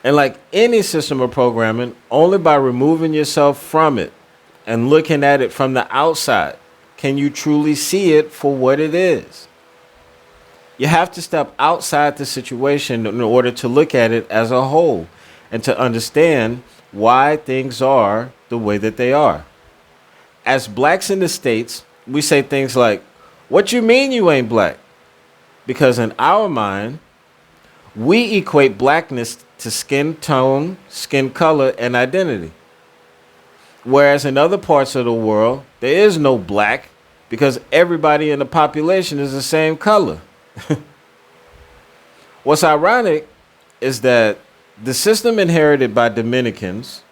And like any system of programming, only by removing yourself from it and looking at it from the outside can you truly see it for what it is. You have to step outside the situation in order to look at it as a whole and to understand why things are the way that they are. As blacks in the States, we say things like, "What you mean you ain't black?" Because in our mind, we equate blackness to skin tone, skin color, and identity. Whereas in other parts of the world, there is no black because everybody in the population is the same color. What's ironic is that the system inherited by Dominicans,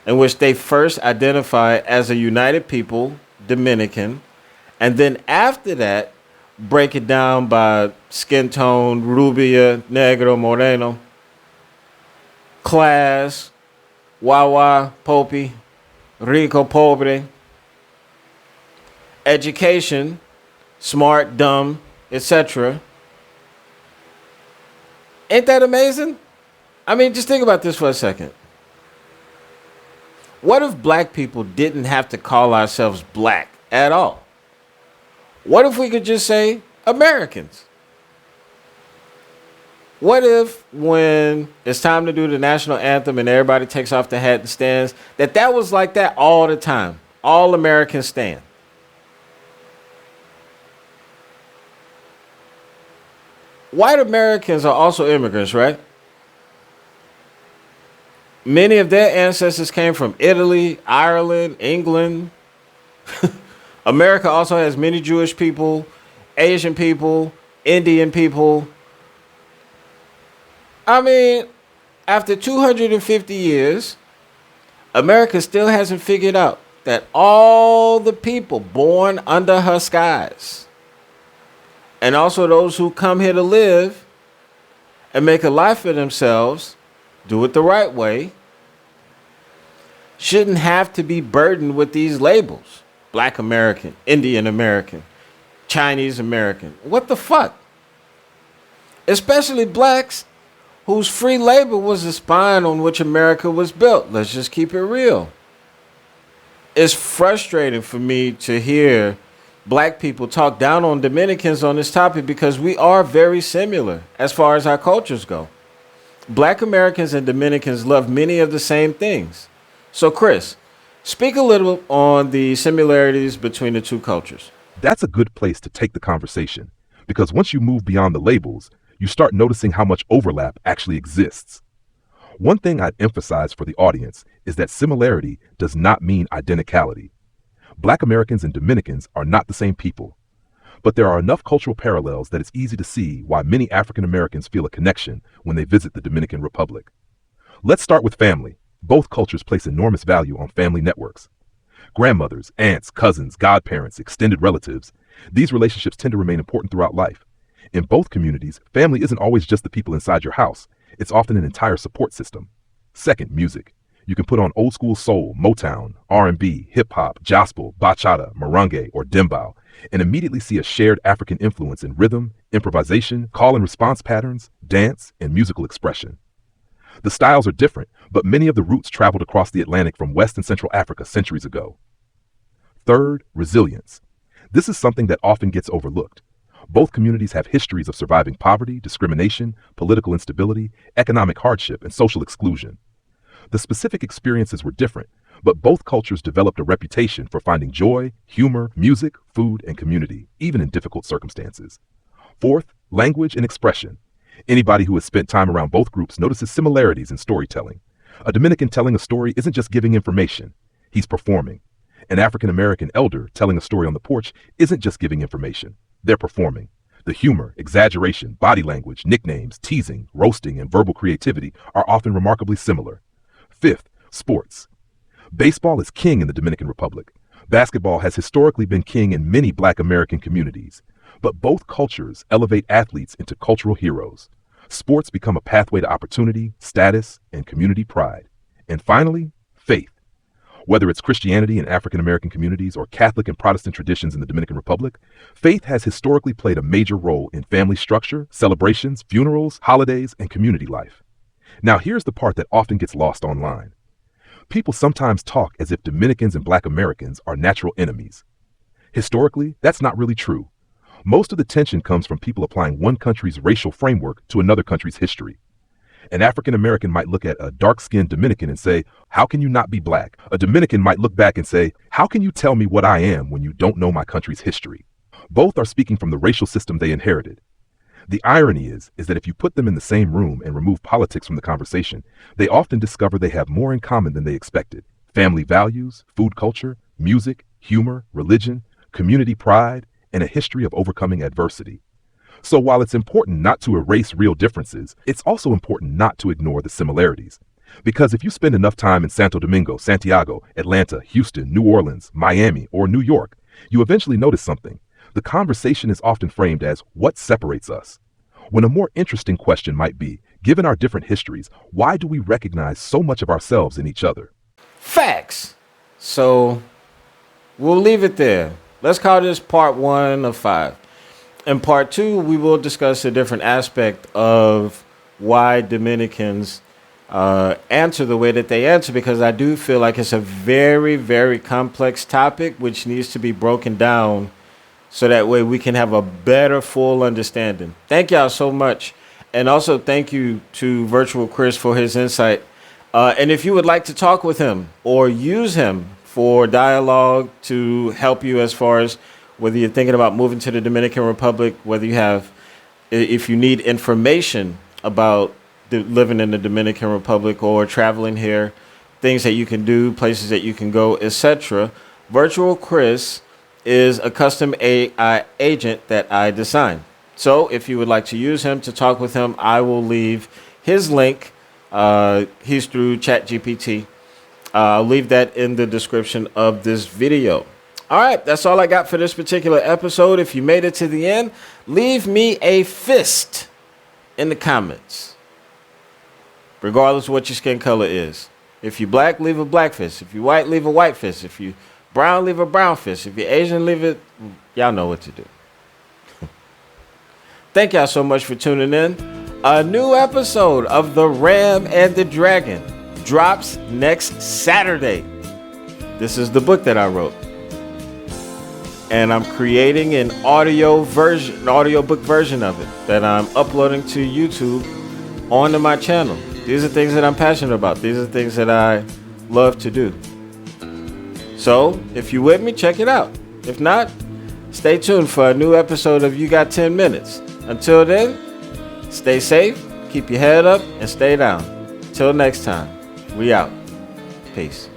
in which they first identify as a united people, Dominican, and then after that, break it down by skin tone, rubia, negro, moreno, class, wawa, popi, rico, pobre, education, smart, dumb, etc. Ain't that amazing? I mean, just think about this for a second. What if black people didn't have to call ourselves black at all? What if we could just say Americans? What if when it's time to do the national anthem and everybody takes off the hat and stands, that was like that all the time? All Americans stand. White Americans are also immigrants, right? Many of their ancestors came from Italy, Ireland, England. America also has many Jewish people, Asian people, Indian people. I mean, after 250 years, America still hasn't figured out that all the people born under her skies, and also those who come here to live and make a life for themselves, do it the right way, shouldn't have to be burdened with these labels. Black American, Indian American, Chinese American. What the fuck? Especially blacks whose free labor was the spine on which America was built. Let's just keep it real. It's frustrating for me to hear black people talk down on Dominicans on this topic because we are very similar as far as our cultures go. Black Americans and Dominicans love many of the same things. So, Chris, speak a little on the similarities between the two cultures. That's a good place to take the conversation, because once you move beyond the labels, you start noticing how much overlap actually exists. One thing I'd emphasize for the audience is that similarity does not mean identicality. Black Americans and Dominicans are not the same people, but there are enough cultural parallels that it's easy to see why many African Americans feel a connection when they visit the Dominican Republic. Let's start with family. Both cultures place enormous value on family networks. Grandmothers, aunts, cousins, godparents, extended relatives, these relationships tend to remain important throughout life. In both communities, family isn't always just the people inside your house. It's often an entire support system. Second, music. You can put on old school soul, Motown, R&B, hip hop, gospel, bachata, merengue, or dembow, and immediately see a shared African influence in rhythm, improvisation, call and response patterns, dance, and musical expression. The styles are different, but many of the roots traveled across the Atlantic from West and Central Africa centuries ago. Third, resilience. This is something that often gets overlooked. Both communities have histories of surviving poverty, discrimination, political instability, economic hardship, and social exclusion. The specific experiences were different, but both cultures developed a reputation for finding joy, humor, music, food, and community, even in difficult circumstances. Fourth, language and expression. Anybody who has spent time around both groups notices similarities in storytelling. A Dominican telling a story isn't just giving information, he's performing. An African American elder telling a story on the porch isn't just giving information, they're performing. The humor, exaggeration, body language, nicknames, teasing, roasting, and verbal creativity are often remarkably similar. Fifth, sports. Baseball is king in the Dominican Republic. Basketball has historically been king in many Black American communities. But both cultures elevate athletes into cultural heroes. Sports become a pathway to opportunity, status, and community pride. And finally, faith. Whether it's Christianity in African American communities or Catholic and Protestant traditions in the Dominican Republic, faith has historically played a major role in family structure, celebrations, funerals, holidays, and community life. Now, here's the part that often gets lost online. People sometimes talk as if Dominicans and Black Americans are natural enemies. Historically, that's not really true. Most of the tension comes from people applying one country's racial framework to another country's history. An African American might look at a dark-skinned Dominican and say, "How can you not be black?" A Dominican might look back and say, "How can you tell me what I am when you don't know my country's history?" Both are speaking from the racial system they inherited. The irony is that if you put them in the same room and remove politics from the conversation, they often discover they have more in common than they expected. Family values, food culture, music, humor, religion, community pride, and a history of overcoming adversity. So while it's important not to erase real differences, it's also important not to ignore the similarities. Because if you spend enough time in Santo Domingo, Santiago, Atlanta, Houston, New Orleans, Miami, or New York, you eventually notice something. The conversation is often framed as what separates us, when a more interesting question might be, given our different histories, why do we recognize so much of ourselves in each other? Facts. So we'll leave it there. Let's call this part 1 of 5. In part 2, we will discuss a different aspect of why Dominicans answer the way that they answer, because I do feel like it's a very, very complex topic which needs to be broken down so that way we can have a better full understanding. Thank y'all so much. And also thank you to Virtual Chris for his insight. And if you would like to talk with him or use him for dialogue to help you as far as whether you're thinking about moving to the Dominican Republic, whether you have, if you need information about living in the Dominican Republic or traveling here, things that you can do, places that you can go, etc. Virtual Chris is a custom AI agent that I designed. So if you would like to use him to talk with him, I will leave his link. He's through ChatGPT. I'll leave that in the description of this video. All right, that's all I got for this particular episode. If you made it to the end, leave me a fist in the comments, regardless of what your skin color is. If you're black, leave a black fist. If you're white, leave a white fist. If you're brown, leave a brown fist. If you're Asian, leave it. Y'all know what to do. Thank y'all so much for tuning in. A new episode of The Ram and the Dragon drops next Saturday. This is the book that I wrote. And I'm creating an audiobook version of it that I'm uploading to YouTube onto my channel. These are things that I'm passionate about. These are things that I love to do. So if you're with me, check it out. If not, stay tuned for a new episode of You Got 10 Minutes. Until then, stay safe, keep your head up, and stay down. Till next time, we out. Peace.